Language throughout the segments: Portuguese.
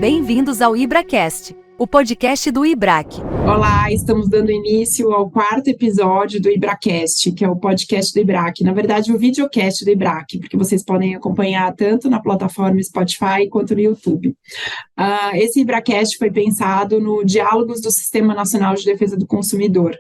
Bem-vindos ao IbraCast, o podcast do IBRAC. Olá, estamos dando início ao quarto episódio do IbraCast, que é o podcast do IBRAC. Na verdade, o videocast do IBRAC, porque vocês podem acompanhar tanto na plataforma Spotify quanto no YouTube. Esse IbraCast foi pensado no Diálogos do Sistema Nacional de Defesa do Consumidor.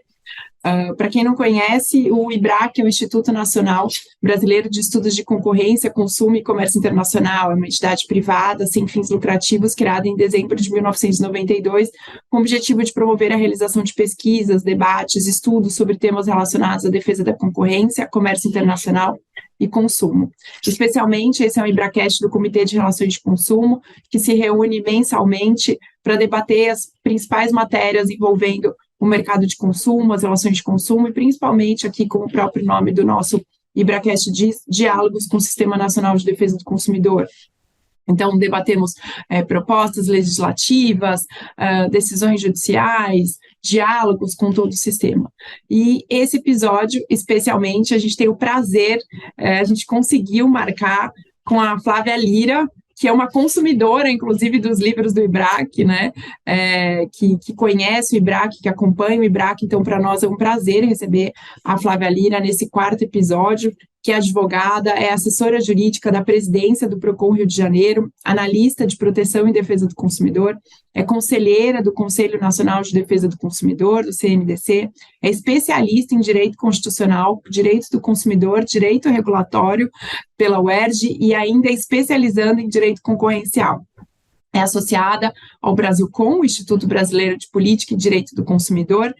Para quem não conhece, o IBRAC é o Instituto Nacional Brasileiro de Estudos de Concorrência, Consumo e Comércio Internacional. É uma entidade privada, sem fins lucrativos, criada em dezembro de 1992, com o objetivo de promover a realização de pesquisas, debates, estudos sobre temas relacionados à defesa da concorrência, comércio internacional e consumo. Especialmente, esse é um IbraCast do Comitê de Relações de Consumo, que se reúne mensalmente para debater as principais matérias envolvendo o mercado de consumo, as relações de consumo e principalmente aqui, como o próprio nome do nosso IbraCast diz, diálogos com o Sistema Nacional de Defesa do Consumidor. Então, debatemos propostas legislativas, decisões judiciais, diálogos com todo o sistema. E esse episódio, especialmente, a gente tem o prazer, a gente conseguiu marcar com a Flávia Lira, que é uma consumidora, inclusive, dos livros do IBRAC, né, que conhece o IBRAC, que acompanha o IBRAC, então, para nós é um prazer receber a Flávia Lira nesse quarto episódio, que é advogada, é assessora jurídica da presidência do PROCON Rio de Janeiro, analista de proteção e defesa do consumidor, é conselheira do Conselho Nacional de Defesa do Consumidor, do CNDC, é especialista em direito constitucional, direito do consumidor, direito regulatório pela UERJ e ainda é especializando em direito concorrencial. É associada ao Brasilcom, o Instituto Brasileiro de Política e Direito do Consumidor,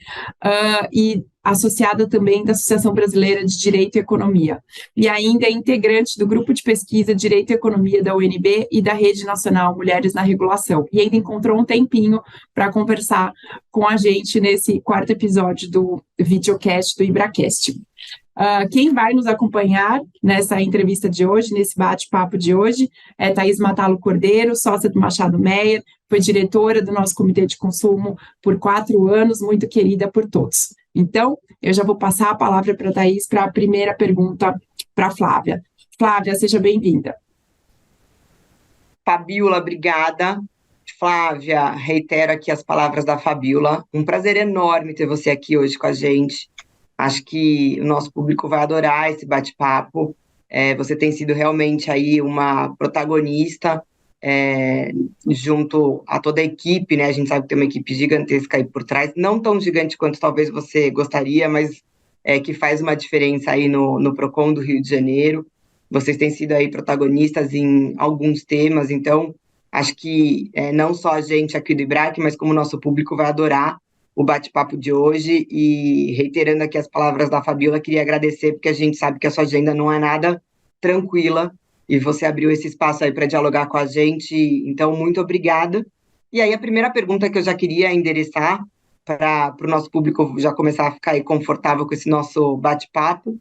e associada também da Associação Brasileira de Direito e Economia. E ainda é integrante do Grupo de Pesquisa Direito e Economia da UNB e da Rede Nacional Mulheres na Regulação. E ainda encontrou um tempinho para conversar com a gente nesse quarto episódio do videocast do IbraCast. Quem vai nos acompanhar nessa entrevista de hoje, nesse bate-papo de hoje, é Thaís Matalo Cordeiro, sócia do Machado Meyer, foi diretora do nosso Comitê de Consumo por 4 anos, muito querida por todos. Então, eu já vou passar a palavra para a Thaís para a primeira pergunta para a Flávia. Flávia, seja bem-vinda. Fabíola, obrigada. Flávia, reitero aqui as palavras da Fabíola. Um prazer enorme ter você aqui hoje com a gente. Acho que o nosso público vai adorar esse bate-papo. Você tem sido realmente aí uma protagonista junto a toda a equipe, né? A gente sabe que tem uma equipe gigantesca aí por trás, não tão gigante quanto talvez você gostaria, mas que faz uma diferença aí no PROCON do Rio de Janeiro. Vocês têm sido aí protagonistas em alguns temas, então acho que não só a gente aqui do IBRAC, mas como o nosso público vai adorar o bate-papo de hoje. E reiterando aqui as palavras da Fabíola, queria agradecer, porque a gente sabe que a sua agenda não é nada tranquila, e você abriu esse espaço aí para dialogar com a gente, então muito obrigada. E aí a primeira pergunta que eu já queria endereçar para o nosso público já começar a ficar aí confortável com esse nosso bate-papo,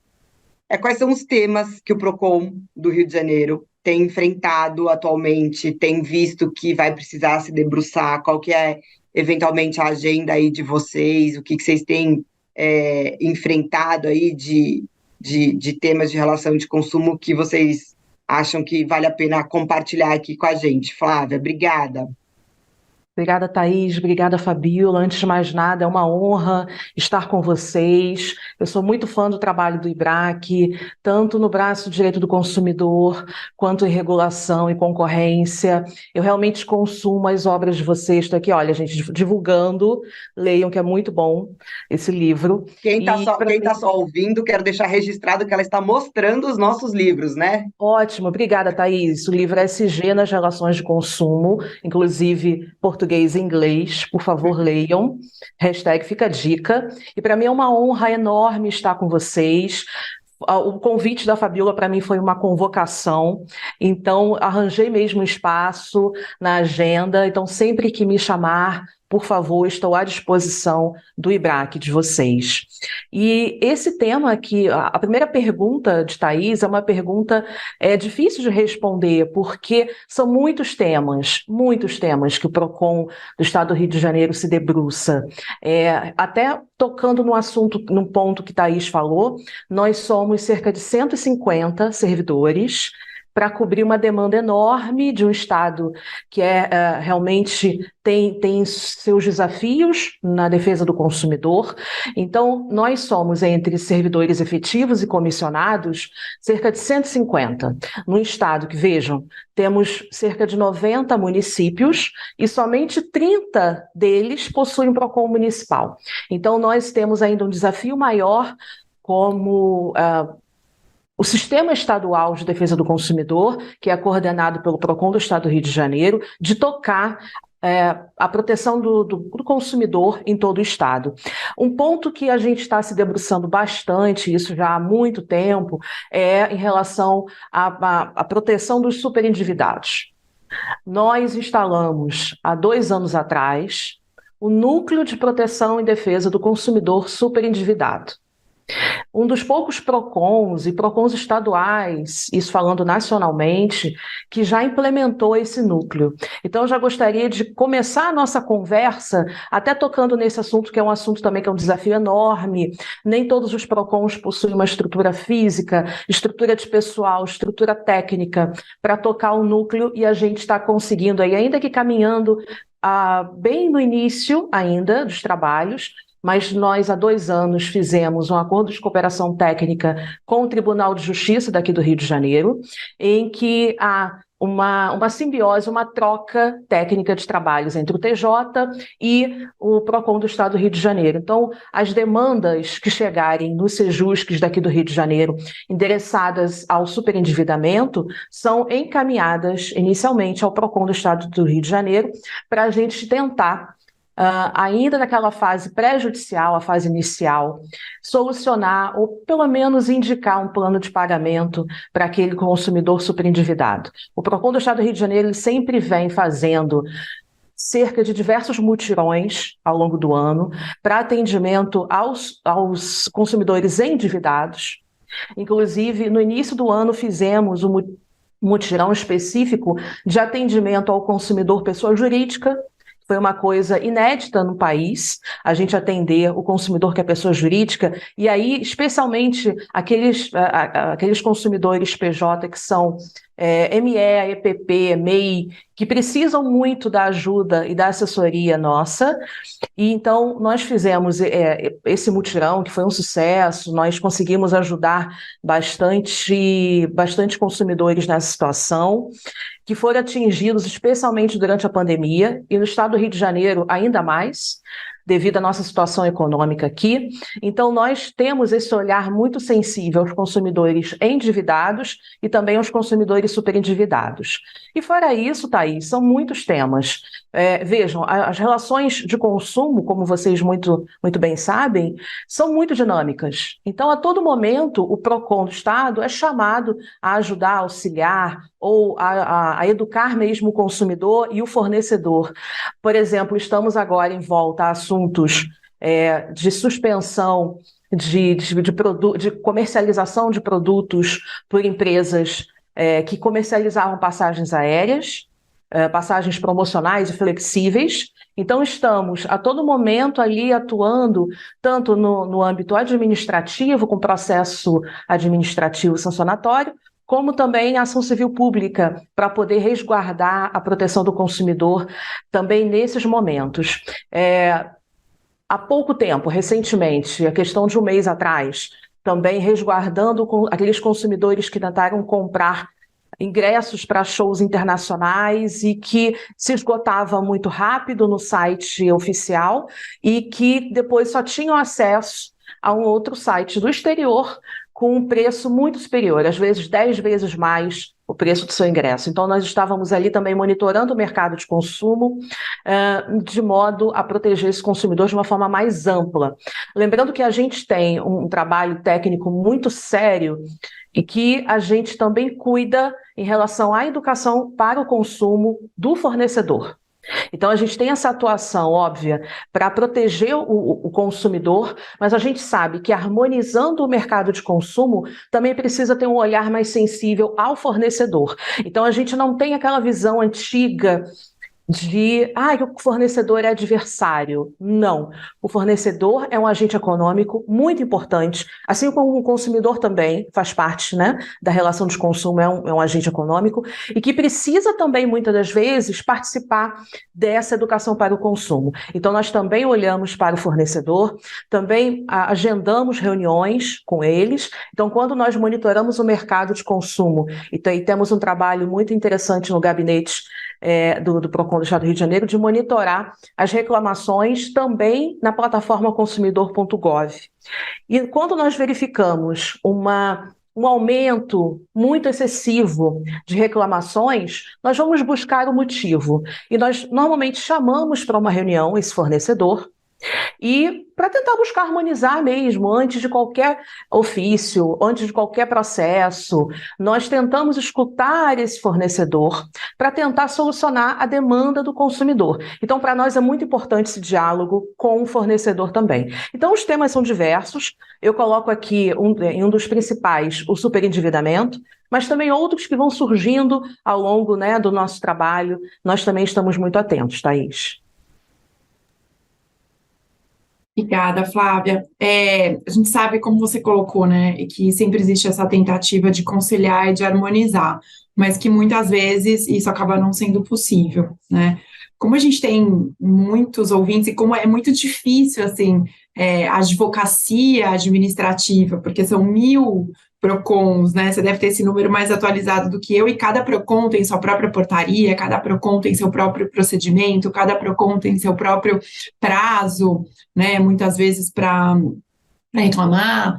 quais são os temas que o PROCON do Rio de Janeiro tem enfrentado atualmente, tem visto que vai precisar se debruçar, qual que é eventualmente a agenda aí de vocês, o que vocês têm enfrentado aí de temas de relação de consumo que vocês acham que vale a pena compartilhar aqui com a gente. Flávia, obrigada. Obrigada, Thaís. Obrigada, Fabíola. Antes de mais nada, é uma honra estar com vocês. Eu sou muito fã do trabalho do IBRAC, tanto no braço de direito do consumidor, quanto em regulação e concorrência. Eu realmente consumo as obras de vocês. Estou aqui, olha, gente, divulgando. Leiam, que é muito bom esse livro. Quem está só ouvindo, quero deixar registrado que ela está mostrando os nossos livros, né? Ótimo. Obrigada, Thaís. O livro é SG nas relações de consumo, inclusive português e inglês, por favor, leiam. Fica a dica. E para mim é uma honra enorme estar com vocês. O convite da Fabíola para mim foi uma convocação, então arranjei mesmo espaço na agenda, então sempre que me chamar, por favor, estou à disposição do IBRAC de vocês. E esse tema aqui, a primeira pergunta de Thaís é uma pergunta difícil de responder, porque são muitos temas que o PROCON do Estado do Rio de Janeiro se debruça. Até tocando no assunto, no ponto que Thaís falou, nós somos cerca de 150 servidores, para cobrir uma demanda enorme de um Estado que realmente tem seus desafios na defesa do consumidor. Então, nós somos, entre servidores efetivos e comissionados, cerca de 150. Num Estado que, vejam, temos cerca de 90 municípios e somente 30 deles possuem PROCON municipal. Então, nós temos ainda um desafio maior como o Sistema Estadual de Defesa do Consumidor, que é coordenado pelo PROCON do Estado do Rio de Janeiro, de tocar a proteção do consumidor em todo o Estado. Um ponto que a gente está se debruçando bastante, isso já há muito tempo, é em relação à proteção dos superendividados. Nós instalamos, há 2 anos atrás, o Núcleo de Proteção e Defesa do Consumidor Superendividado. Um dos poucos PROCONs e PROCONs estaduais, isso falando nacionalmente, que já implementou esse núcleo. Então, eu já gostaria de começar a nossa conversa até tocando nesse assunto, que é um assunto também que é um desafio enorme. Nem todos os PROCONs possuem uma estrutura física, estrutura de pessoal, estrutura técnica para tocar o núcleo, e a gente está conseguindo aí, ainda que caminhando bem no início ainda dos trabalhos, mas nós, há 2 anos, fizemos um acordo de cooperação técnica com o Tribunal de Justiça daqui do Rio de Janeiro, em que há uma simbiose, uma troca técnica de trabalhos entre o TJ e o PROCON do Estado do Rio de Janeiro. Então, as demandas que chegarem nos Sejusques daqui do Rio de Janeiro, endereçadas ao superendividamento, são encaminhadas inicialmente ao PROCON do Estado do Rio de Janeiro, para a gente tentar, ainda naquela fase pré-judicial, a fase inicial, solucionar ou pelo menos indicar um plano de pagamento para aquele consumidor superendividado. O PROCON do Estado do Rio de Janeiro ele sempre vem fazendo cerca de diversos mutirões ao longo do ano para atendimento aos consumidores endividados. Inclusive, no início do ano fizemos um mutirão específico de atendimento ao consumidor pessoa jurídica. Foi uma coisa inédita no país, a gente atender o consumidor que é pessoa jurídica, e aí, especialmente, aqueles consumidores PJ que são ME, EPP, MEI, que precisam muito da ajuda e da assessoria nossa. E então nós fizemos esse mutirão, que foi um sucesso, nós conseguimos ajudar bastante consumidores nessa situação, que foram atingidos especialmente durante a pandemia, e no estado do Rio de Janeiro ainda mais, devido à nossa situação econômica aqui. Então, nós temos esse olhar muito sensível aos consumidores endividados e também aos consumidores superendividados. E fora isso, Thaís, são muitos temas. Vejam, as relações de consumo, como vocês muito bem sabem, são muito dinâmicas. Então, a todo momento, o PROCON do Estado é chamado a ajudar, a auxiliar ou a educar mesmo o consumidor e o fornecedor. Por exemplo, estamos agora em volta a assuntos de suspensão de comercialização de produtos por empresas que comercializavam passagens aéreas, passagens promocionais e flexíveis. Então, estamos a todo momento ali atuando tanto no âmbito administrativo, com processo administrativo sancionatório, como também a ação civil pública, para poder resguardar a proteção do consumidor também nesses momentos. Há pouco tempo, recentemente, a questão de 1 mês atrás, também resguardando aqueles consumidores que tentaram comprar ingressos para shows internacionais e que se esgotavam muito rápido no site oficial e que depois só tinham acesso a um outro site do exterior com um preço muito superior, às vezes 10 vezes mais o preço do seu ingresso. Então, nós estávamos ali também monitorando o mercado de consumo, de modo a proteger esse consumidor de uma forma mais ampla. Lembrando que a gente tem um trabalho técnico muito sério e que a gente também cuida em relação à educação para o consumo do fornecedor. Então, a gente tem essa atuação óbvia para proteger o consumidor, mas a gente sabe que harmonizando o mercado de consumo também precisa ter um olhar mais sensível ao fornecedor. Então, a gente não tem aquela visão antiga que o fornecedor é adversário. Não. O fornecedor é um agente econômico muito importante, assim como o consumidor também faz parte, né, da relação de consumo, é um agente econômico, e que precisa também, muitas das vezes, participar dessa educação para o consumo. Então, nós também olhamos para o fornecedor, também agendamos reuniões com eles. Então, quando nós monitoramos o mercado de consumo, e temos um trabalho muito interessante no gabinete do PROCON do Estado do Rio de Janeiro, de monitorar as reclamações também na plataforma consumidor.gov. E quando nós verificamos um aumento muito excessivo de reclamações, nós vamos buscar o motivo. E nós normalmente chamamos para uma reunião esse fornecedor, e para tentar buscar harmonizar mesmo, antes de qualquer ofício, antes de qualquer processo, nós tentamos escutar esse fornecedor para tentar solucionar a demanda do consumidor. Então, para nós é muito importante esse diálogo com o fornecedor também. Então, os temas são diversos. Eu coloco aqui em um dos principais, o superendividamento, mas também outros que vão surgindo ao longo, né, do nosso trabalho. Nós também estamos muito atentos, Thaís. Obrigada, Flávia. A gente sabe, como você colocou, né, que sempre existe essa tentativa de conciliar e de harmonizar, mas que muitas vezes isso acaba não sendo possível, né? Como a gente tem muitos ouvintes e como é muito difícil, assim, a advocacia administrativa, porque são 1000 PROCONs, né? Você deve ter esse número mais atualizado do que eu, e cada PROCON tem sua própria portaria, cada PROCON tem seu próprio procedimento, cada PROCON tem seu próprio prazo, né? Muitas vezes para reclamar,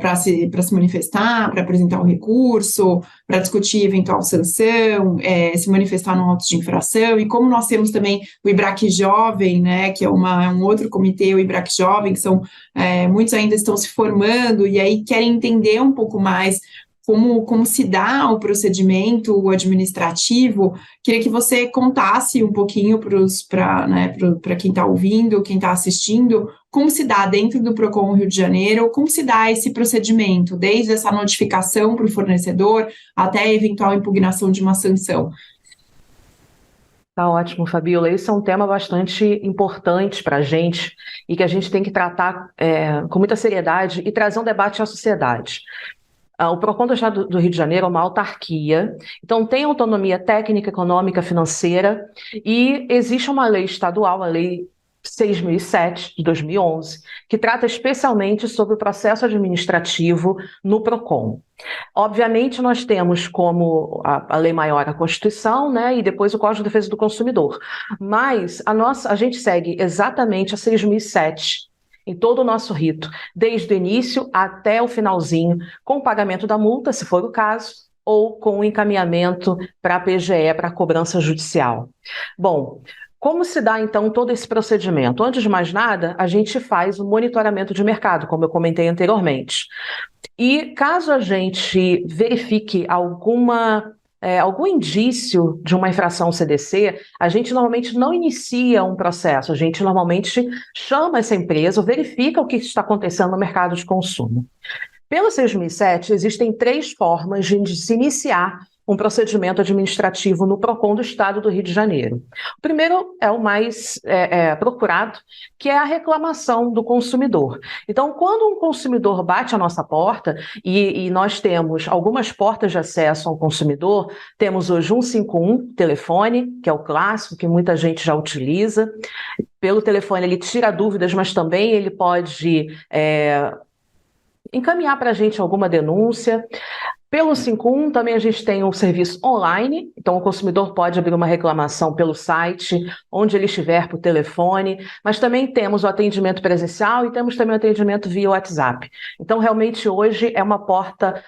para se manifestar, para apresentar um recurso, para discutir eventual sanção, se manifestar num auto de infração. E como nós temos também o IBRAC Jovem, né, que é um outro comitê, o IBRAC Jovem, que muitos ainda estão se formando e aí querem entender um pouco mais como se dá o procedimento administrativo. Queria que você contasse um pouquinho para quem está ouvindo, quem está assistindo, como se dá dentro do PROCON Rio de Janeiro, como se dá esse procedimento, desde essa notificação para o fornecedor até a eventual impugnação de uma sanção. Tá ótimo, Fabíola. Esse é um tema bastante importante para a gente e que a gente tem que tratar com muita seriedade e trazer um debate à sociedade. O PROCON do Estado do Rio de Janeiro é uma autarquia, então tem autonomia técnica, econômica, financeira, e existe uma lei estadual, a Lei 6.007, de 2011, que trata especialmente sobre o processo administrativo no PROCON. Obviamente, nós temos como a lei maior a Constituição, né, e depois o Código de Defesa do Consumidor, mas a gente segue exatamente a 6.007, em todo o nosso rito, desde o início até o finalzinho, com o pagamento da multa, se for o caso, ou com o encaminhamento para a PGE, para a cobrança judicial. Bom, como se dá, então, todo esse procedimento? Antes de mais nada, a gente faz o monitoramento de mercado, como eu comentei anteriormente. E caso a gente verifique algum indício de uma infração CDC, a gente normalmente não inicia um processo, a gente normalmente chama essa empresa, verifica o que está acontecendo no mercado de consumo. Pelo 6.007, existem 3 formas de se iniciar um procedimento administrativo no PROCON do Estado do Rio de Janeiro. O primeiro é o mais procurado, que é a reclamação do consumidor. Então, quando um consumidor bate à nossa porta, e nós temos algumas portas de acesso ao consumidor, temos hoje 151, telefone, que é o clássico, que muita gente já utiliza. Pelo telefone ele tira dúvidas, mas também ele pode encaminhar para a gente alguma denúncia. Pelo 51 também a gente tem um serviço online, então o consumidor pode abrir uma reclamação pelo site, onde ele estiver, por telefone, mas também temos o atendimento presencial e temos também o atendimento via WhatsApp. Então, realmente, hoje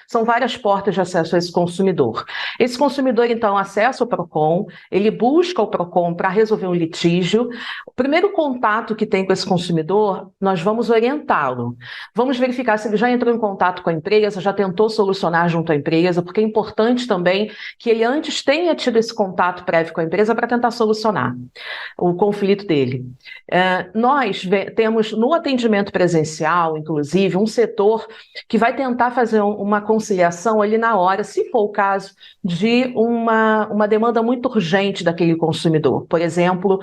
são várias portas de acesso a esse consumidor. Esse consumidor, então, acessa o PROCON, ele busca o PROCON para resolver um litígio. O primeiro contato que tem com esse consumidor, nós vamos orientá-lo. Vamos verificar se ele já entrou em contato com a empresa, já tentou solucionar junto à empresa, porque é importante também que ele antes tenha tido esse contato prévio com a empresa para tentar solucionar o conflito dele. Nós temos no atendimento presencial, inclusive, um setor que vai tentar fazer uma conciliação ali na hora, se for o caso de uma demanda muito urgente daquele consumidor. Por exemplo,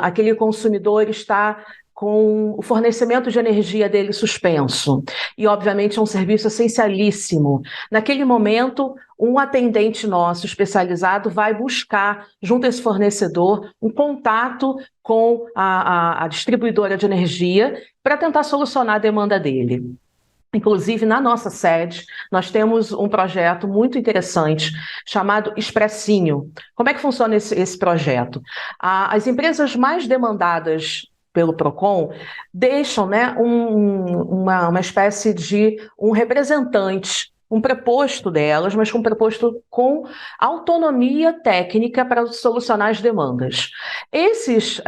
aquele consumidor está com o fornecimento de energia dele suspenso. E, obviamente, é um serviço essencialíssimo. Naquele momento, um atendente nosso especializado vai buscar, junto a esse fornecedor, um contato com a distribuidora de energia para tentar solucionar a demanda dele. Inclusive, na nossa sede, nós temos um projeto muito interessante chamado Expressinho. Como é que funciona esse projeto? As empresas mais demandadas pelo PROCON deixam, né, uma espécie de um representante, um preposto delas, mas um preposto com autonomia técnica para solucionar as demandas. Esses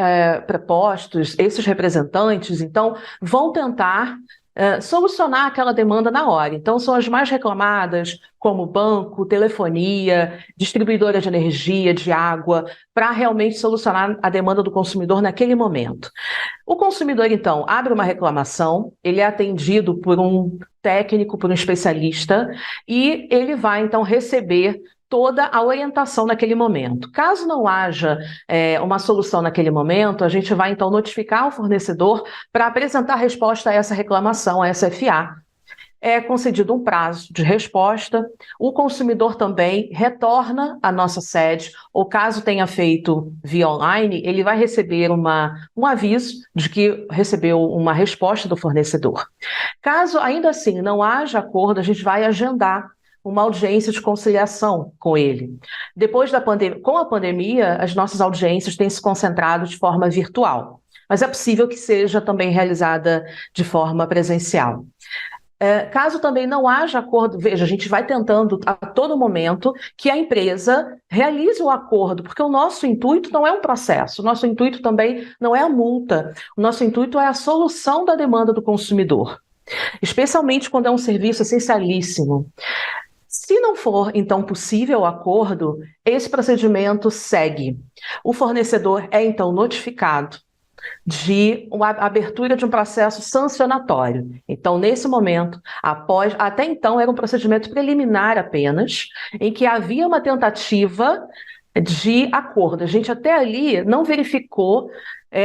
prepostos, esses representantes, então, vão tentar solucionar aquela demanda na hora. Então, são as mais reclamadas, como banco, telefonia, distribuidora de energia, de água, para realmente solucionar a demanda do consumidor naquele momento. O consumidor, então, abre uma reclamação, ele é atendido por um técnico, por um especialista, e ele vai, então, receber toda a orientação naquele momento. Caso não haja uma solução naquele momento, a gente vai, então, notificar o fornecedor para apresentar a resposta a essa reclamação, a essa FA. É concedido um prazo de resposta, o consumidor também retorna à nossa sede, ou caso tenha feito via online, ele vai receber um aviso de que recebeu uma resposta do fornecedor. Caso ainda assim não haja acordo, a gente vai agendar uma audiência de conciliação com ele. Depois com a pandemia, as nossas audiências têm se concentrado de forma virtual, mas é possível que seja também realizada de forma presencial. Caso também não haja acordo, veja, a gente vai tentando a todo momento que a empresa realize o acordo, porque o nosso intuito não é um processo, o nosso intuito também não é a multa, o nosso intuito é a solução da demanda do consumidor, especialmente quando é um serviço essencialíssimo. Se não for, então, possível o acordo, esse procedimento segue. O fornecedor é, então, notificado de uma abertura de um processo sancionatório. Então, nesse momento, até então era um procedimento preliminar apenas, em que havia uma tentativa de acordo. A gente até ali não verificou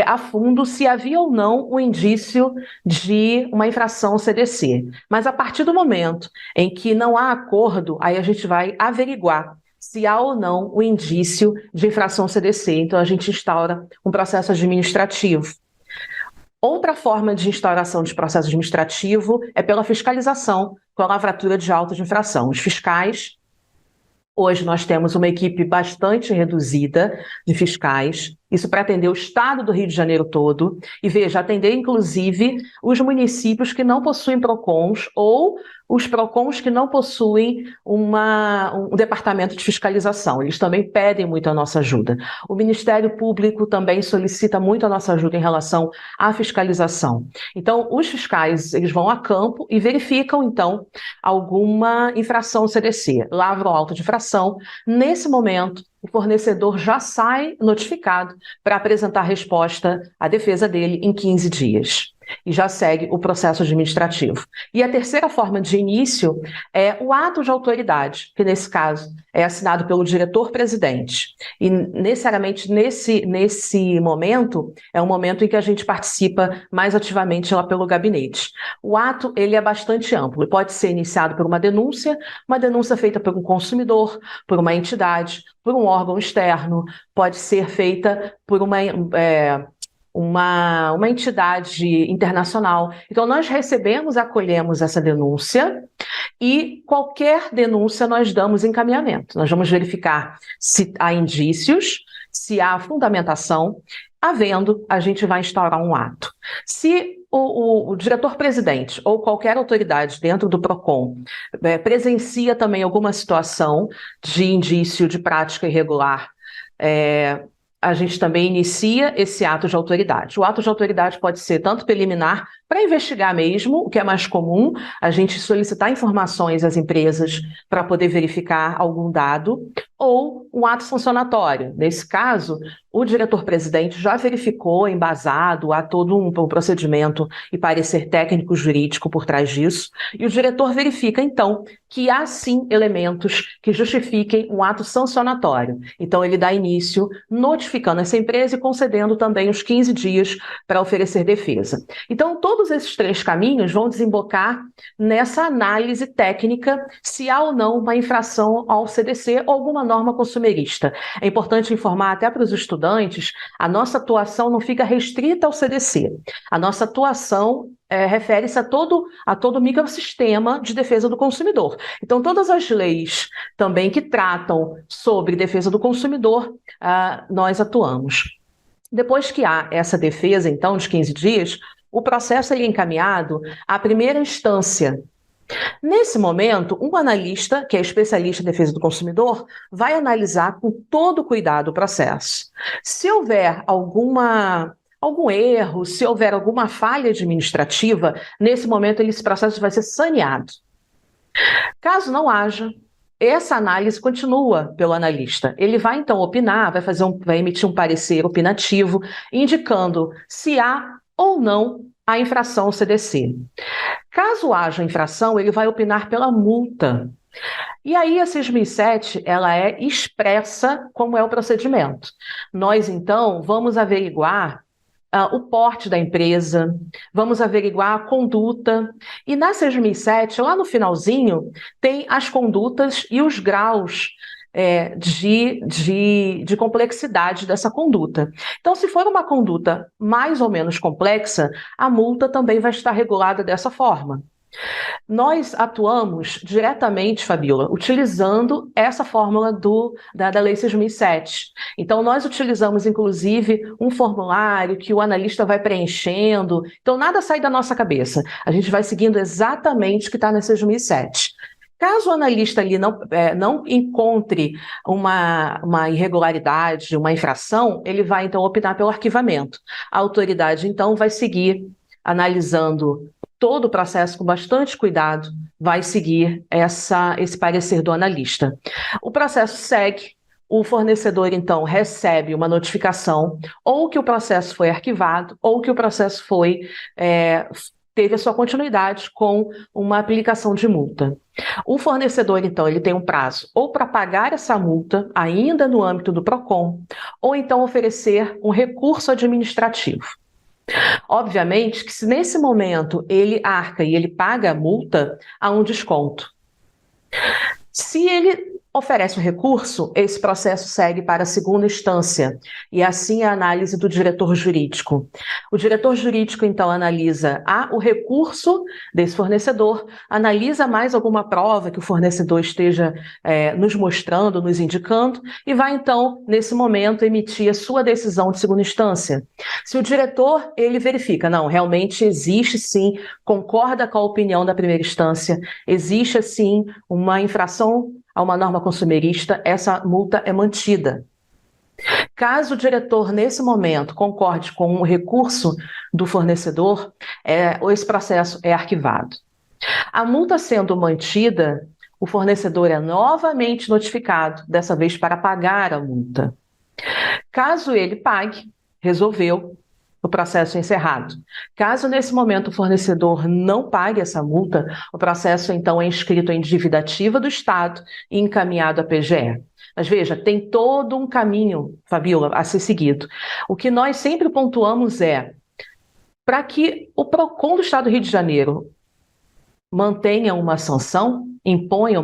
a fundo se havia ou não o indício de uma infração CDC. Mas a partir do momento em que não há acordo, aí a gente vai averiguar se há ou não o indício de infração CDC. Então, a gente instaura um processo administrativo. Outra forma de instauração de processo administrativo é pela fiscalização com a lavratura de auto de infração. Os fiscais, hoje nós temos uma equipe bastante reduzida de fiscais, isso para atender o estado do Rio de Janeiro todo, e veja, atender inclusive os municípios que não possuem PROCONs ou os PROCONs que não possuem um departamento de fiscalização. Eles também pedem muito a nossa ajuda. O Ministério Público também solicita muito a nossa ajuda em relação à fiscalização. Então, os fiscais, eles vão a campo e verificam, então, alguma infração CDC. Lavram auto de infração. Nesse momento, o fornecedor já sai notificado para apresentar a resposta à defesa dele em 15 dias. E já segue o processo administrativo. E a terceira forma de início é o ato de autoridade, que nesse caso é assinado pelo diretor-presidente. E necessariamente nesse momento é um momento em que a gente participa mais ativamente lá pelo gabinete. O ato ele é bastante amplo e pode ser iniciado por uma denúncia feita por um consumidor, por uma entidade, por um órgão externo, pode ser feita por uma entidade internacional. Então, nós acolhemos essa denúncia e qualquer denúncia nós damos encaminhamento. Nós vamos verificar se há indícios, se há fundamentação. Havendo, a gente vai instaurar um ato. Se o diretor-presidente ou qualquer autoridade dentro do PROCON presencia também alguma situação de indício de prática irregular, a gente também inicia esse ato de autoridade. O ato de autoridade pode ser tanto preliminar Para investigar mesmo, o que é mais comum, a gente solicitar informações às empresas para poder verificar algum dado, ou um ato sancionatório. Nesse caso, o diretor-presidente já verificou, embasado, há todo um procedimento e parecer técnico-jurídico por trás disso, e o diretor verifica, então, que há sim elementos que justifiquem um ato sancionatório. Então, ele dá início notificando essa empresa e concedendo também os 15 dias para oferecer defesa. Então, todos esses 3 caminhos vão desembocar nessa análise técnica se há ou não uma infração ao CDC ou alguma norma consumerista. É importante informar até para os estudantes, a nossa atuação não fica restrita ao CDC. A nossa atuação refere-se a todo o microsistema de defesa do consumidor. Então, todas as leis também que tratam sobre defesa do consumidor, nós atuamos. Depois que há essa defesa, então, de 15 dias, o processo é encaminhado à primeira instância. Nesse momento, um analista, que é especialista em defesa do consumidor, vai analisar com todo cuidado o processo. Se houver algum erro, se houver alguma falha administrativa, nesse momento esse processo vai ser saneado. Caso não haja, essa análise continua pelo analista. Ele vai então opinar, vai emitir um parecer opinativo, indicando se há ou não a infração ao CDC. Caso haja infração, ele vai opinar pela multa. E aí a 6.007, ela é expressa como é o procedimento. Nós, então, vamos averiguar o porte da empresa, vamos averiguar a conduta. E na 6.007, lá no finalzinho, tem as condutas e os graus de complexidade dessa conduta. Então, se for uma conduta mais ou menos complexa, a multa também vai estar regulada dessa forma. Nós atuamos diretamente, Fabíola, utilizando essa fórmula da Lei 6.007. Então, nós utilizamos, inclusive, um formulário que o analista vai preenchendo. Então, nada sai da nossa cabeça. A gente vai seguindo exatamente o que está na 6.007. Caso o analista ali não encontre uma irregularidade, uma infração, ele vai, então, opinar pelo arquivamento. A autoridade, então, vai seguir analisando todo o processo com bastante cuidado, vai seguir esse parecer do analista. O processo segue, o fornecedor, então, recebe uma notificação, ou que o processo foi arquivado, ou que o processo teve a sua continuidade com uma aplicação de multa. O fornecedor, então, ele tem um prazo ou para pagar essa multa, ainda no âmbito do PROCON, ou então oferecer um recurso administrativo. Obviamente que se nesse momento ele arca e ele paga a multa, há um desconto. Se ele oferece um recurso, esse processo segue para a segunda instância, e assim a análise do diretor jurídico. O diretor jurídico, então, analisa o recurso desse fornecedor, analisa mais alguma prova que o fornecedor esteja nos mostrando, nos indicando, e vai, então, nesse momento, emitir a sua decisão de segunda instância. Se o diretor, ele verifica, não, realmente existe sim, concorda com a opinião da primeira instância, existe, sim, uma infração a uma norma consumerista, essa multa é mantida. Caso o diretor, nesse momento, concorde com um recurso do fornecedor, esse processo é arquivado. A multa sendo mantida, o fornecedor é novamente notificado, dessa vez para pagar a multa. Caso ele pague, resolveu, o processo é encerrado. Caso nesse momento o fornecedor não pague essa multa, o processo então é inscrito em dívida ativa do Estado e encaminhado à PGE. Mas veja, tem todo um caminho, Fabíola, a ser seguido. O que nós sempre pontuamos para que o PROCON do Estado do Rio de Janeiro mantenha uma sanção, imponha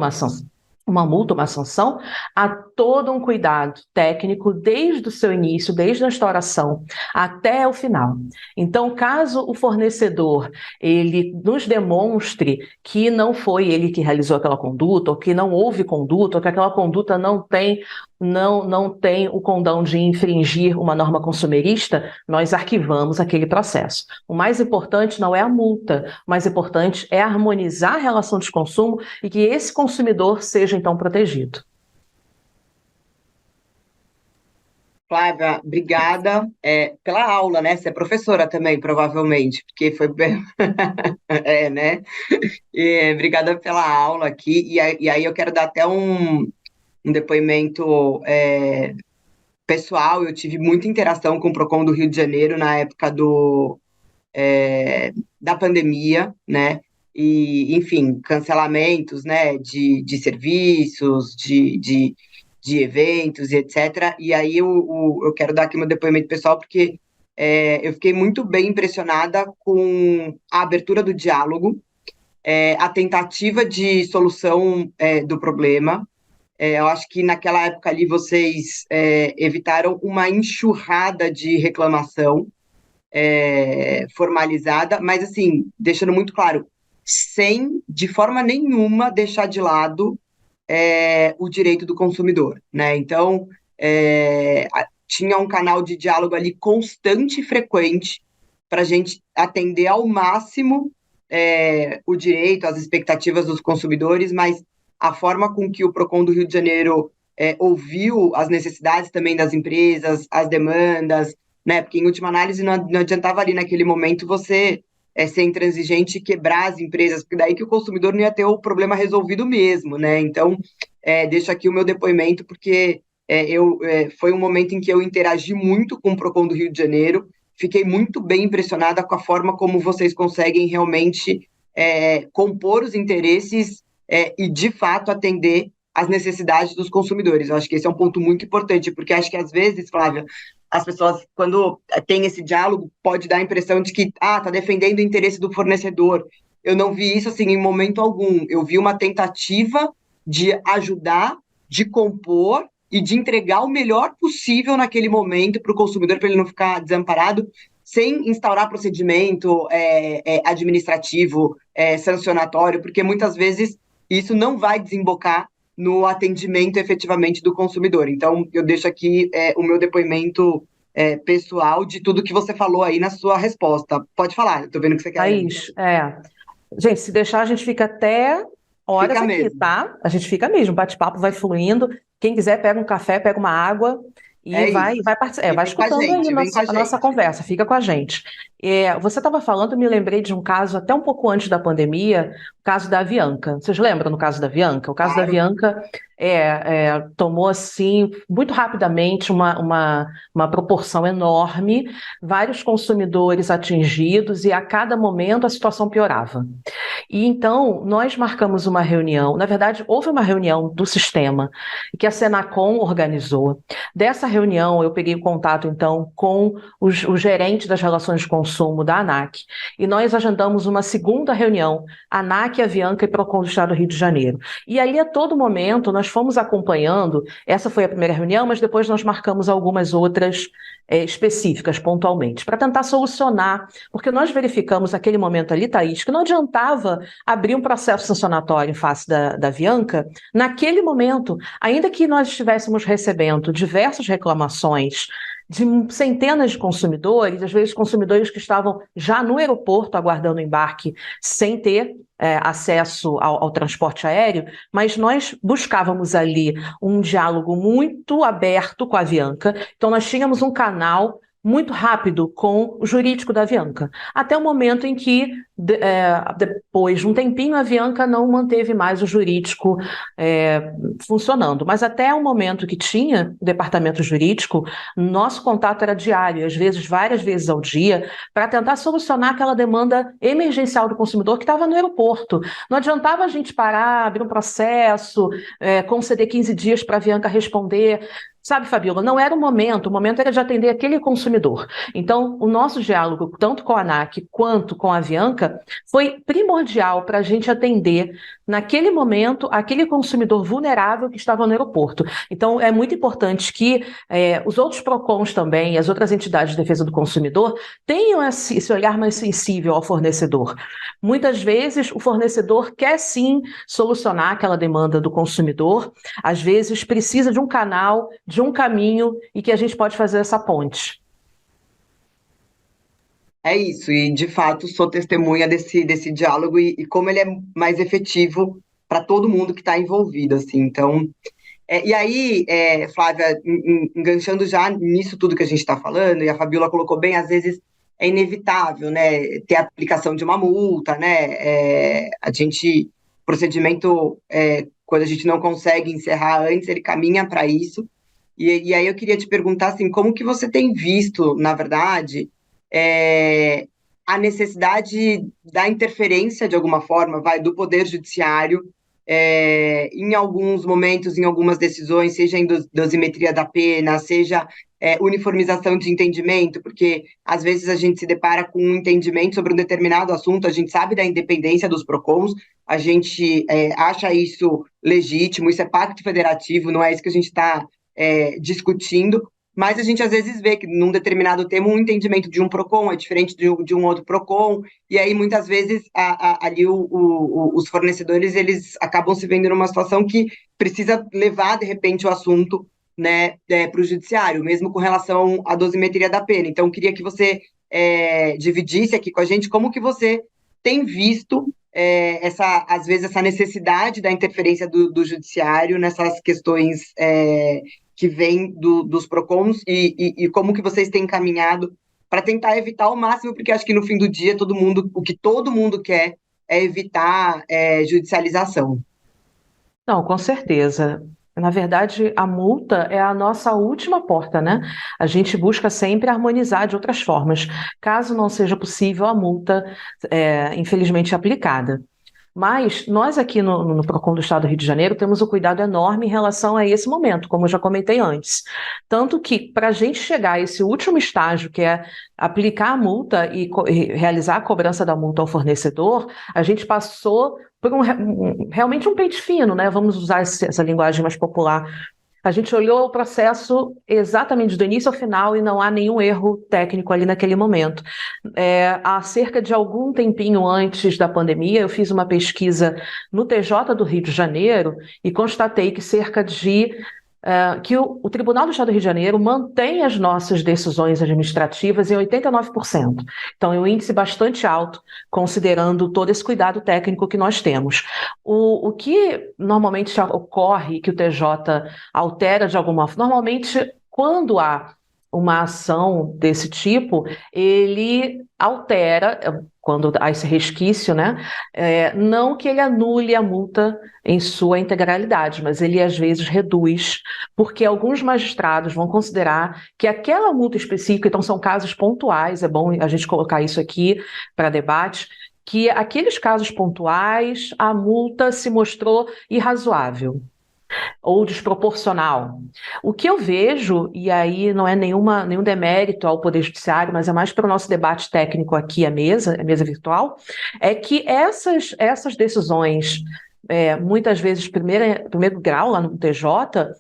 uma multa, uma sanção, há todo um cuidado técnico desde o seu início, desde a instauração até o final. Então, caso o fornecedor ele nos demonstre que não foi ele que realizou aquela conduta, ou que não houve conduta, ou que aquela conduta não tem o condão de infringir uma norma consumerista, nós arquivamos aquele processo. O mais importante não é a multa, o mais importante é harmonizar a relação de consumo e que esse consumidor seja, então, protegido. Flávia, obrigada pela aula, né? Você é professora também, provavelmente, porque foi bem. Né? Obrigada pela aula aqui. E aí eu quero dar até um depoimento pessoal. Eu tive muita interação com o Procon do Rio de Janeiro na época da pandemia, né? E, enfim, cancelamentos, né, de serviços, de eventos e etc. E aí eu quero dar aqui meu depoimento pessoal, porque eu fiquei muito bem impressionada com a abertura do diálogo, a tentativa de solução do problema. Eu acho que naquela época ali vocês evitaram uma enxurrada de reclamação formalizada, mas assim, deixando muito claro, sem de forma nenhuma deixar de lado o direito do consumidor, né? Então, tinha um canal de diálogo ali constante e frequente para a gente atender ao máximo o direito, as expectativas dos consumidores, mas a forma com que o Procon do Rio de Janeiro ouviu as necessidades também das empresas, as demandas, né? Porque, em última análise, não adiantava ali naquele momento você ser intransigente e quebrar as empresas, porque daí que o consumidor não ia ter o problema resolvido mesmo, né? Então, deixo aqui o meu depoimento, porque foi um momento em que eu interagi muito com o Procon do Rio de Janeiro, fiquei muito bem impressionada com a forma como vocês conseguem realmente compor os interesses e, de fato, atender às necessidades dos consumidores. Eu acho que esse é um ponto muito importante, porque acho que, às vezes, Flávia, as pessoas, quando tem esse diálogo, pode dar a impressão de que tá defendendo o interesse do fornecedor. Eu não vi isso assim em momento algum. Eu vi uma tentativa de ajudar, de compor e de entregar o melhor possível naquele momento para o consumidor, para ele não ficar desamparado, sem instaurar procedimento administrativo, sancionatório, porque muitas vezes isso não vai desembocar no atendimento efetivamente do consumidor. Então, eu deixo aqui o meu depoimento pessoal de tudo que você falou aí na sua resposta. Pode falar, eu tô vendo que você quer. Thaís, gente, se deixar, a gente fica até horas Fica aqui, mesmo. tá? A gente fica mesmo, o bate-papo vai fluindo. Quem quiser, pega um café, pega uma água e vai Isso. participar. E Vai vem com a escutando aí gente, vem com a a nossa gente. conversa, fica com a gente. Você estava falando, eu me lembrei de um caso até um pouco antes da pandemia, o caso da Avianca. Vocês lembram do caso da Avianca? O caso da Claro. Avianca tomou, assim, muito rapidamente uma proporção enorme, vários consumidores atingidos e a cada momento a situação piorava. E então, nós marcamos uma reunião, na verdade, houve uma reunião do sistema que a Senacom organizou. Dessa reunião, eu peguei contato, então, com o gerente das relações de consumo da ANAC, e nós agendamos uma segunda reunião, ANAC, Avianca e Procon do Estado do Rio de Janeiro. E ali, a todo momento, nós fomos acompanhando, essa foi a primeira reunião, mas depois nós marcamos algumas outras específicas, pontualmente, para tentar solucionar, porque nós verificamos naquele momento ali, Thaís, que não adiantava abrir um processo sancionatório em face da Avianca naquele momento, ainda que nós estivéssemos recebendo diversas reclamações de centenas de consumidores, às vezes consumidores que estavam já no aeroporto aguardando o embarque sem ter acesso ao transporte aéreo, mas nós buscávamos ali um diálogo muito aberto com a Avianca, então nós tínhamos um canal muito rápido com o jurídico da Avianca, até o momento em que, depois de um tempinho, a Avianca não manteve mais o jurídico funcionando, mas até o momento que tinha o departamento jurídico, nosso contato era diário, às vezes várias vezes ao dia, para tentar solucionar aquela demanda emergencial do consumidor que estava no aeroporto. Não adiantava a gente parar, abrir um processo, conceder 15 dias para a Avianca responder. Sabe, Fabiola, não era o momento era de atender aquele consumidor. Então, o nosso diálogo, tanto com a ANAC quanto com a Avianca, foi primordial para a gente atender, naquele momento, aquele consumidor vulnerável que estava no aeroporto. Então, é muito importante que os outros PROCONs também, as outras entidades de defesa do consumidor, tenham esse olhar mais sensível ao fornecedor. Muitas vezes, o fornecedor quer, sim, solucionar aquela demanda do consumidor, às vezes precisa de um canal, de um caminho, e que a gente pode fazer essa ponte. É isso, e de fato sou testemunha desse diálogo e como ele é mais efetivo para todo mundo que está envolvido, assim. Então, E aí, Flávia, enganchando já nisso tudo que a gente está falando, e a Fabiola colocou bem, às vezes é inevitável, né, ter a aplicação de uma multa, né, procedimento, quando a gente não consegue encerrar antes, ele caminha para isso. E aí eu queria te perguntar, assim, como que você tem visto, na verdade, a necessidade da interferência, de alguma forma, do Poder Judiciário em alguns momentos, em algumas decisões, seja em dosimetria da pena, seja uniformização de entendimento, porque às vezes a gente se depara com um entendimento sobre um determinado assunto, a gente sabe da independência dos PROCONs, a gente acha isso legítimo, isso é pacto federativo, não é isso que a gente está discutindo, mas a gente às vezes vê que num determinado tema um entendimento de um PROCON é diferente de um outro PROCON, e aí muitas vezes ali os fornecedores eles acabam se vendo numa situação que precisa levar de repente o assunto, né, para o judiciário, mesmo com relação à dosimetria da pena. Então queria que você dividisse aqui com a gente como que você tem visto às vezes essa necessidade da interferência do judiciário nessas questões que vem dos PROCONs e como que vocês têm encaminhado para tentar evitar ao máximo, porque acho que no fim do dia o que todo mundo quer é evitar judicialização. Não, com certeza. Na verdade, a multa é a nossa última porta, né? A gente busca sempre harmonizar de outras formas, caso não seja possível a multa, infelizmente, aplicada. Mas nós aqui no PROCON do Estado do Rio de Janeiro temos um cuidado enorme em relação a esse momento, como eu já comentei antes. Tanto que, para a gente chegar a esse último estágio, que é aplicar a multa e realizar a cobrança da multa ao fornecedor, a gente passou por realmente um pente fino, né? Vamos usar essa linguagem mais popular. A gente olhou o processo exatamente do início ao final e não há nenhum erro técnico ali naquele momento. Há cerca de algum tempinho antes da pandemia, eu fiz uma pesquisa no TJ do Rio de Janeiro e constatei que que o Tribunal do Estado do Rio de Janeiro mantém as nossas decisões administrativas em 89%. Então, é um índice bastante alto, considerando todo esse cuidado técnico que nós temos. O que normalmente ocorre, que o TJ altera de alguma forma, normalmente, quando há uma ação desse tipo, ele altera, quando há esse resquício, né? Não que ele anule a multa em sua integralidade, mas ele às vezes reduz, porque alguns magistrados vão considerar que aquela multa específica, então são casos pontuais, é bom a gente colocar isso aqui para debate, que aqueles casos pontuais, a multa se mostrou irrazoável ou desproporcional. O que eu vejo, e aí não é nenhum demérito ao Poder Judiciário, mas é mais para o nosso debate técnico aqui, a mesa virtual, é que essas decisões, muitas vezes primeiro grau lá no TJ,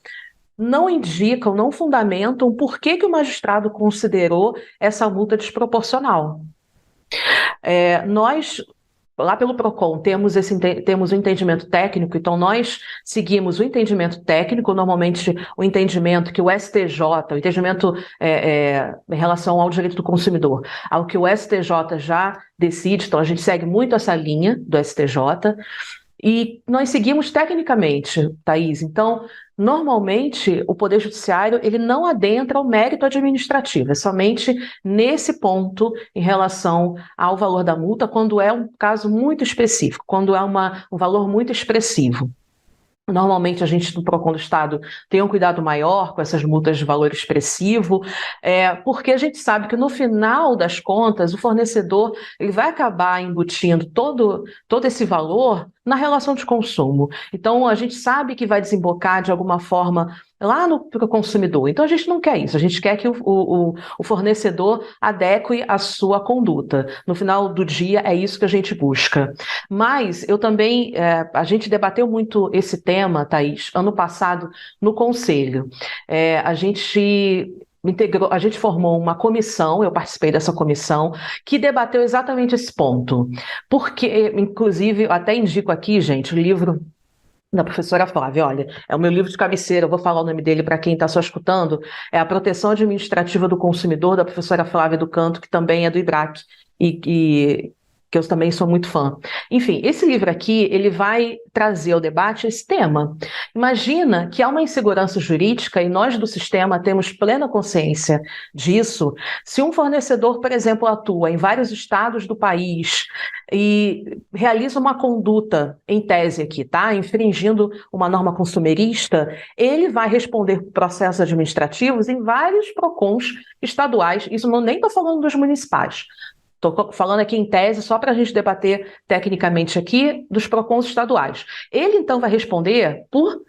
não indicam, não fundamentam por que o magistrado considerou essa multa desproporcional. Nós, lá pelo PROCON, temos um entendimento técnico, então nós seguimos o entendimento técnico, normalmente o entendimento que o STJ, o entendimento em relação ao direito do consumidor, ao que o STJ já decide, então a gente segue muito essa linha do STJ, e nós seguimos tecnicamente, Thaís. Então, normalmente, o Poder Judiciário ele não adentra o mérito administrativo, é somente nesse ponto em relação ao valor da multa, quando é um caso muito específico, quando é um valor muito expressivo. Normalmente a gente no PROCON do Estado tem um cuidado maior com essas multas de valor expressivo, porque a gente sabe que no final das contas o fornecedor ele vai acabar embutindo todo esse valor na relação de consumo. Então a gente sabe que vai desembocar de alguma forma lá no consumidor. Então a gente não quer isso, a gente quer que o fornecedor adeque a sua conduta. No final do dia é isso que a gente busca. Mas eu também, a gente debateu muito esse tema, Thaís, ano passado no Conselho. A gente formou uma comissão, eu participei dessa comissão, que debateu exatamente esse ponto. Porque, inclusive, eu até indico aqui, gente, o livro da professora Flávia, olha, é o meu livro de cabeceira, eu vou falar o nome dele para quem está só escutando, é A Proteção Administrativa do Consumidor, da professora Flávia do Canto, que também é do IBRAC, e que eu também sou muito fã. Enfim, esse livro aqui, ele vai trazer ao debate esse tema. Imagina que há uma insegurança jurídica e nós do sistema temos plena consciência disso. Se um fornecedor, por exemplo, atua em vários estados do país e realiza uma conduta, em tese aqui, tá? Infringindo uma norma consumerista, ele vai responder por processos administrativos em vários PROCONs estaduais. Isso nem estou falando dos municipais. Estou falando aqui em tese, só para a gente debater tecnicamente aqui, dos PROCONs estaduais. Ele, então, vai responder por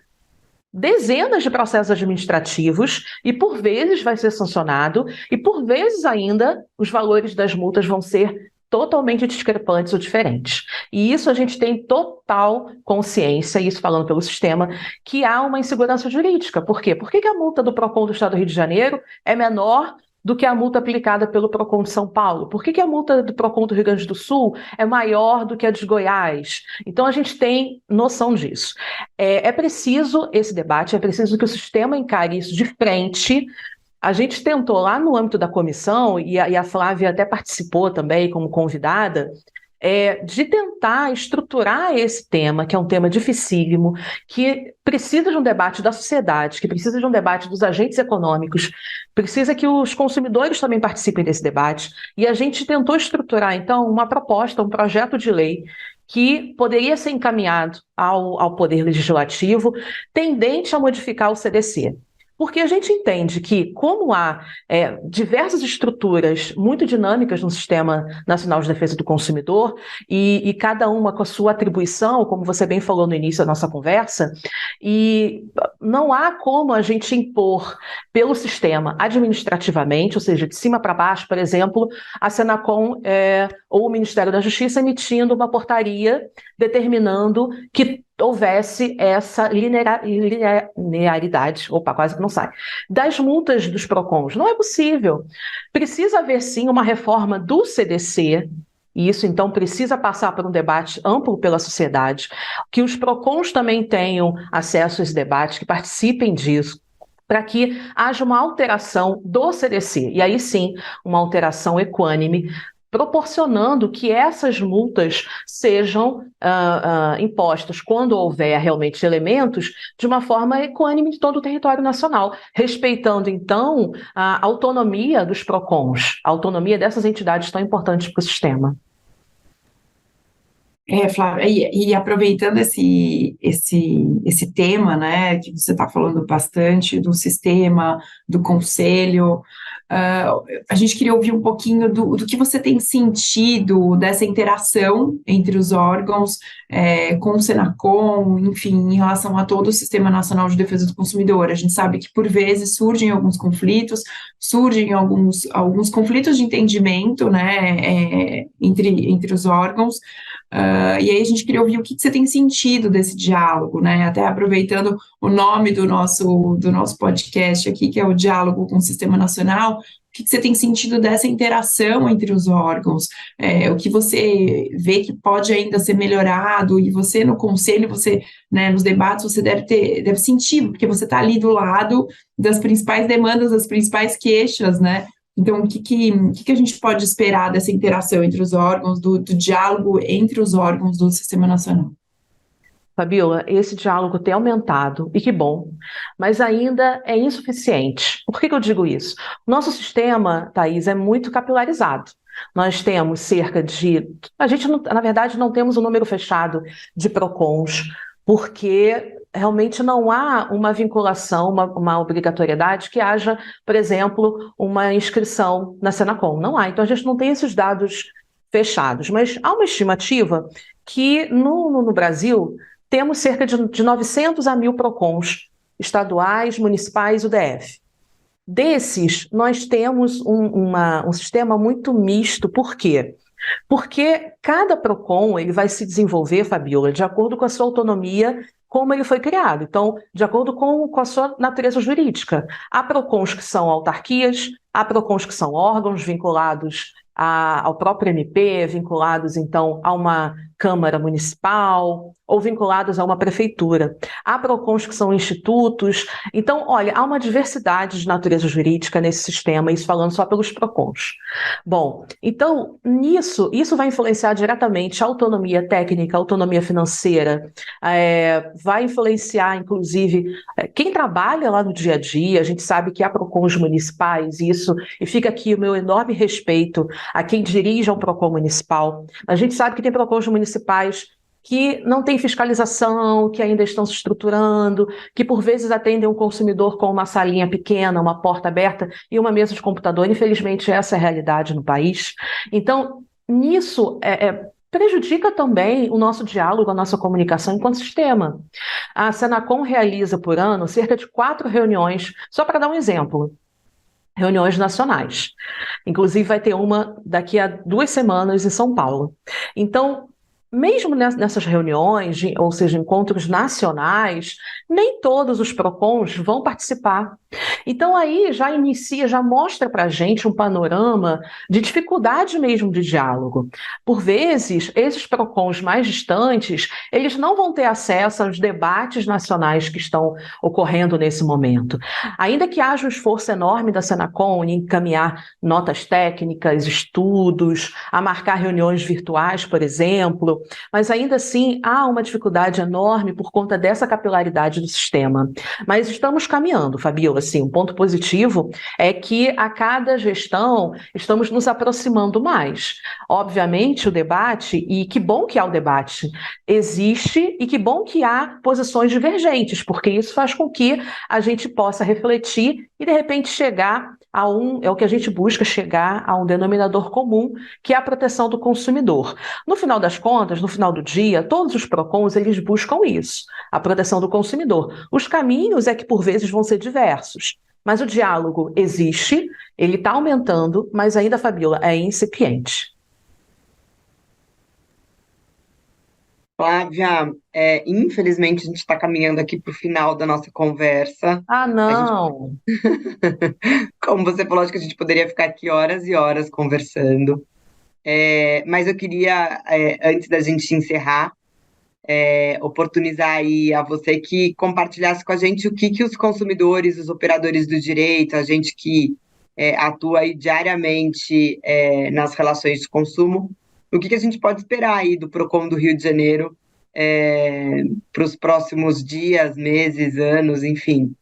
dezenas de processos administrativos e, por vezes, vai ser sancionado e, por vezes, ainda, os valores das multas vão ser totalmente discrepantes ou diferentes. E isso a gente tem total consciência, isso falando pelo sistema, que há uma insegurança jurídica. Por quê? Por que a multa do PROCON do Estado do Rio de Janeiro é menor do que a multa aplicada pelo PROCON de São Paulo? Por que a multa do PROCON do Rio Grande do Sul é maior do que a de Goiás? Então, a gente tem noção disso. É preciso esse debate, é preciso que o sistema encare isso de frente. A gente tentou lá no âmbito da comissão, e a Flávia até participou também como convidada, de tentar estruturar esse tema, que é um tema dificílimo, que precisa de um debate da sociedade, que precisa de um debate dos agentes econômicos, precisa que os consumidores também participem desse debate, e a gente tentou estruturar, então, uma proposta, um projeto de lei que poderia ser encaminhado ao Poder Legislativo, tendente a modificar o CDC. Porque a gente entende que, como há diversas estruturas muito dinâmicas no Sistema Nacional de Defesa do Consumidor, e cada uma com a sua atribuição, como você bem falou no início da nossa conversa, e não há como a gente impor pelo sistema administrativamente, ou seja, de cima para baixo, por exemplo, a Senacom ou o Ministério da Justiça emitindo uma portaria determinando que houvesse essa linearidade, quase que não sai, das multas dos PROCONs. Não é possível. Precisa haver, sim, uma reforma do CDC, e isso, então, precisa passar por um debate amplo pela sociedade, que os PROCONs também tenham acesso a esse debate, que participem disso, para que haja uma alteração do CDC, e aí sim, uma alteração equânime, proporcionando que essas multas sejam impostas, quando houver realmente elementos, de uma forma equânime de todo o território nacional, respeitando, então, a autonomia dos PROCONs, a autonomia dessas entidades tão importantes para o sistema. Flávia, e aproveitando esse tema, né, que você está falando bastante do sistema, do conselho, a gente queria ouvir um pouquinho do que você tem sentido dessa interação entre os órgãos, com o Senacom, enfim, em relação a todo o Sistema Nacional de Defesa do Consumidor. A gente sabe que, por vezes, surgem alguns conflitos conflitos de entendimento, né, entre os órgãos. E aí a gente queria ouvir o que você tem sentido desse diálogo, né? Até aproveitando o nome do nosso podcast aqui, que é o Diálogo com o Sistema Nacional, o que você tem sentido dessa interação entre os órgãos? O que você vê que pode ainda ser melhorado, e você no conselho, né, nos debates, você deve sentir, porque você está ali do lado das principais demandas, das principais queixas, né? Então, o que a gente pode esperar dessa interação entre os órgãos, do diálogo entre os órgãos do Sistema Nacional? Fabiola, esse diálogo tem aumentado, e que bom, mas ainda é insuficiente. Por que eu digo isso? O nosso sistema, Thaís, é muito capilarizado. Nós temos cerca de... A gente, na verdade, não temos um número fechado de PROCONs, porque realmente não há uma vinculação, uma obrigatoriedade que haja, por exemplo, uma inscrição na Senacom. Não há. Então, a gente não tem esses dados fechados. Mas há uma estimativa que, no Brasil, temos cerca de 900 a 1.000 PROCONs estaduais, municipais e UDF. Desses, nós temos um sistema muito misto. Por quê? Porque cada PROCON ele vai se desenvolver, Fabiola, de acordo com a sua autonomia, como ele foi criado. Então, de acordo com a sua natureza jurídica. Há PROCONs que são autarquias, há PROCONs que são órgãos vinculados ao próprio MP, vinculados, então, a uma Câmara Municipal ou vinculadas a uma prefeitura. Há PROCONs que são institutos. Então, olha, há uma diversidade de natureza jurídica nesse sistema, isso falando só pelos PROCONs. Bom, então, isso vai influenciar diretamente a autonomia técnica, a autonomia financeira, vai influenciar, inclusive, quem trabalha lá no dia a dia. A gente sabe que há PROCONs municipais, e fica aqui o meu enorme respeito a quem dirige um PROCON municipal. A gente sabe que tem PROCONs municipais que não têm fiscalização, que ainda estão se estruturando, que por vezes atendem um consumidor com uma salinha pequena, uma porta aberta e uma mesa de computador. Infelizmente, essa é a realidade no país. Então, nisso prejudica também o nosso diálogo, a nossa comunicação enquanto sistema. A Senacom realiza por ano cerca de 4 reuniões, só para dar um exemplo, reuniões nacionais. Inclusive vai ter uma daqui a 2 semanas em São Paulo. Então, mesmo nessas reuniões, ou seja, encontros nacionais, nem todos os PROCONs vão participar. Então aí já mostra para a gente um panorama de dificuldade mesmo de diálogo. Por vezes, esses PROCONs mais distantes, eles não vão ter acesso aos debates nacionais que estão ocorrendo nesse momento. Ainda que haja um esforço enorme da Senacom em encaminhar notas técnicas, estudos, a marcar reuniões virtuais, por exemplo, mas ainda assim há uma dificuldade enorme por conta dessa capilaridade do sistema. Mas estamos caminhando, Fabíola. Assim, um ponto positivo é que a cada gestão estamos nos aproximando mais. Obviamente o debate, e que bom que há o debate, existe, e que bom que há posições divergentes, porque isso faz com que a gente possa refletir e de repente chegar é o que a gente busca, chegar a um denominador comum, que é a proteção do consumidor. No final das contas, no final do dia, todos os PROCONs, eles buscam isso, a proteção do consumidor. Os caminhos é que por vezes vão ser diversos, mas o diálogo existe, ele está aumentando, mas ainda, Fabíola, é incipiente. Flávia, infelizmente a gente está caminhando aqui para o final da nossa conversa. Ah, não! Como você falou, acho que a gente poderia ficar aqui horas e horas conversando. Mas eu queria, antes da gente encerrar, oportunizar aí a você que compartilhasse com a gente o que os consumidores, os operadores do direito, a gente que atua aí diariamente nas relações de consumo, o que a gente pode esperar aí do PROCON do Rio de Janeiro para os próximos dias, meses, anos, enfim.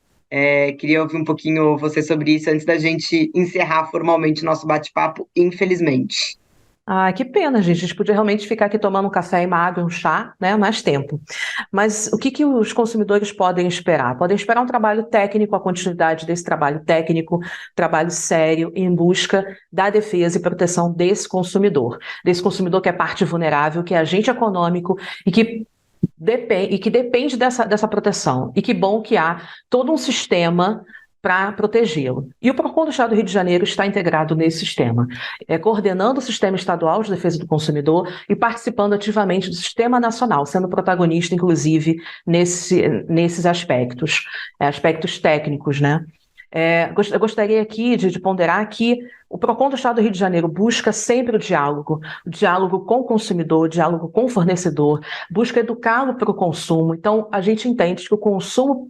Queria ouvir um pouquinho você sobre isso antes da gente encerrar formalmente o nosso bate-papo, infelizmente. Ah, que pena, gente. A gente podia realmente ficar aqui tomando um café e uma água e um chá, né? Mais tempo. Mas o que os consumidores podem esperar? Podem esperar um trabalho técnico, a continuidade desse trabalho técnico, trabalho sério, em busca da defesa e proteção desse consumidor que é parte vulnerável, que é agente econômico e que depende dessa proteção. E que bom que há todo um sistema para protegê-lo. E o PROCON do Estado do Rio de Janeiro está integrado nesse sistema, coordenando o Sistema Estadual de Defesa do Consumidor e participando ativamente do Sistema Nacional, sendo protagonista, inclusive, nesses aspectos técnicos, né? Eu gostaria aqui de ponderar que o PROCON do Estado do Rio de Janeiro busca sempre o diálogo com o consumidor, o diálogo com o fornecedor, busca educá-lo para o consumo. Então, a gente entende que o consumo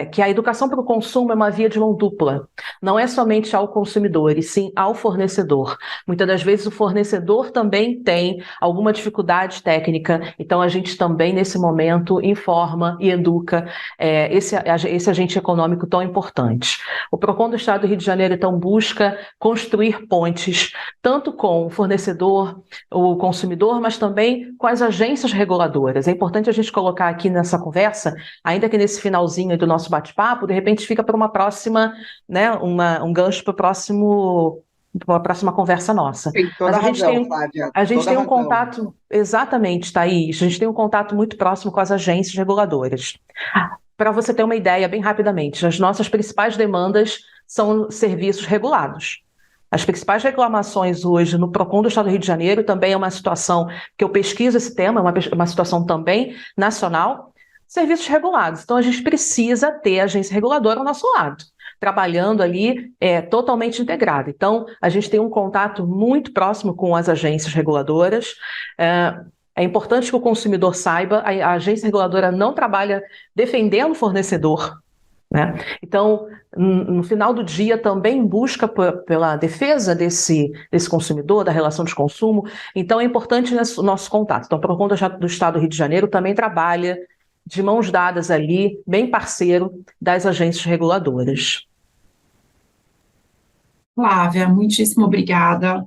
que a educação para o consumo é uma via de mão dupla. Não é somente ao consumidor, e sim ao fornecedor. Muitas das vezes o fornecedor também tem alguma dificuldade técnica, então a gente também, nesse momento, informa e educa esse agente econômico tão importante. O PROCON do Estado do Rio de Janeiro, então, busca construir pontes, tanto com o fornecedor, o consumidor, mas também com as agências reguladoras. É importante a gente colocar aqui nessa conversa, ainda que nesse finalzinho do nosso bate-papo, de repente fica para uma próxima, né, um gancho para a próxima conversa nossa. Tem toda a razão, Flávia. A gente tem um contato, exatamente, Thaís, a gente tem um contato muito próximo com as agências reguladoras. Para você ter uma ideia, bem rapidamente, as nossas principais demandas são serviços regulados. As principais reclamações hoje no PROCON do Estado do Rio de Janeiro também é uma situação que eu pesquiso esse tema, é uma situação também nacional, serviços regulados. Então, a gente precisa ter a agência reguladora ao nosso lado, trabalhando ali totalmente integrada. Então, a gente tem um contato muito próximo com as agências reguladoras. É importante que o consumidor saiba, a agência reguladora não trabalha defendendo o fornecedor, né? Então, no final do dia, também busca pela defesa desse consumidor, da relação de consumo. Então, é importante o nosso contato. Então, a Procon do Estado do Rio de Janeiro também trabalha de mãos dadas ali, bem parceiro das agências reguladoras. Flávia, muitíssimo obrigada.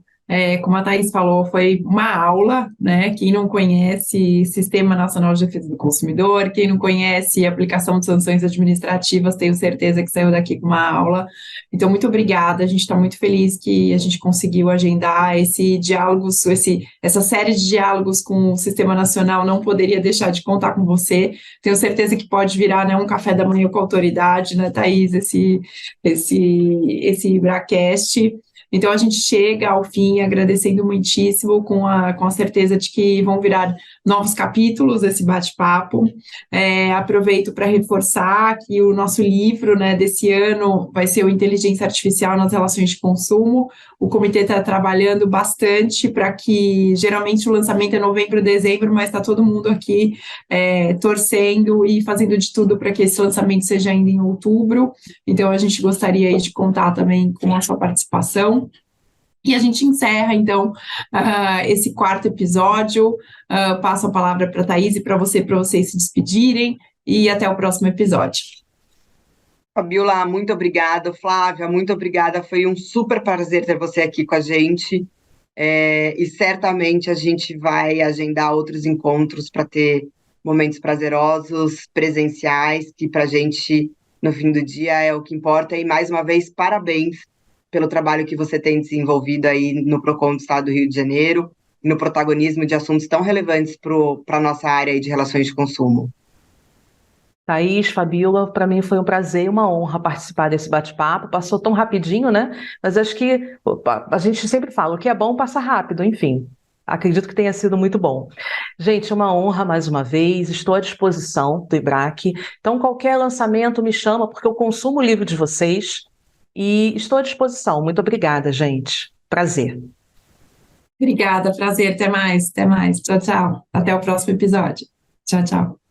Como a Thaís falou, foi uma aula, né? Quem não conhece Sistema Nacional de Defesa do Consumidor, quem não conhece aplicação de sanções administrativas, tenho certeza que saiu daqui com uma aula. Então, muito obrigada. A gente está muito feliz que a gente conseguiu agendar esse diálogo, essa série de diálogos com o Sistema Nacional. Não poderia deixar de contar com você. Tenho certeza que pode virar, né, um café da manhã com a autoridade, né, Thaís, esse IBRAcast. Então, a gente chega ao fim agradecendo muitíssimo, com a certeza de que vão virar novos capítulos desse bate-papo. Aproveito para reforçar que o nosso livro, né, desse ano vai ser o Inteligência Artificial nas Relações de Consumo. O comitê está trabalhando bastante para que, geralmente, o lançamento é novembro, dezembro, mas está todo mundo aqui torcendo e fazendo de tudo para que esse lançamento seja ainda em outubro. Então, a gente gostaria aí de contar também com a sua participação. E a gente encerra, então, esse quarto episódio. Passo a palavra para a Thaís e para vocês se despedirem, e até o próximo episódio. Fabiola, muito obrigada. Flávia, muito obrigada. Foi um super prazer ter você aqui com a gente. E certamente a gente vai agendar outros encontros para ter momentos prazerosos, presenciais, que para a gente, no fim do dia, é o que importa. E, mais uma vez, parabéns pelo trabalho que você tem desenvolvido aí no Procon do Estado do Rio de Janeiro, e no protagonismo de assuntos tão relevantes para a nossa área aí de relações de consumo. Thaís, Fabiola, para mim foi um prazer e uma honra participar desse bate-papo. Passou tão rapidinho, né? Mas acho que a gente sempre fala, o que é bom passa rápido, enfim. Acredito que tenha sido muito bom. Gente, uma honra mais uma vez, estou à disposição do IBRAC. Então, qualquer lançamento me chama, porque eu consumo o livro de vocês e estou à disposição. Muito obrigada, gente. Prazer. Obrigada, prazer. Até mais. Tchau, tchau. Até o próximo episódio. Tchau, tchau.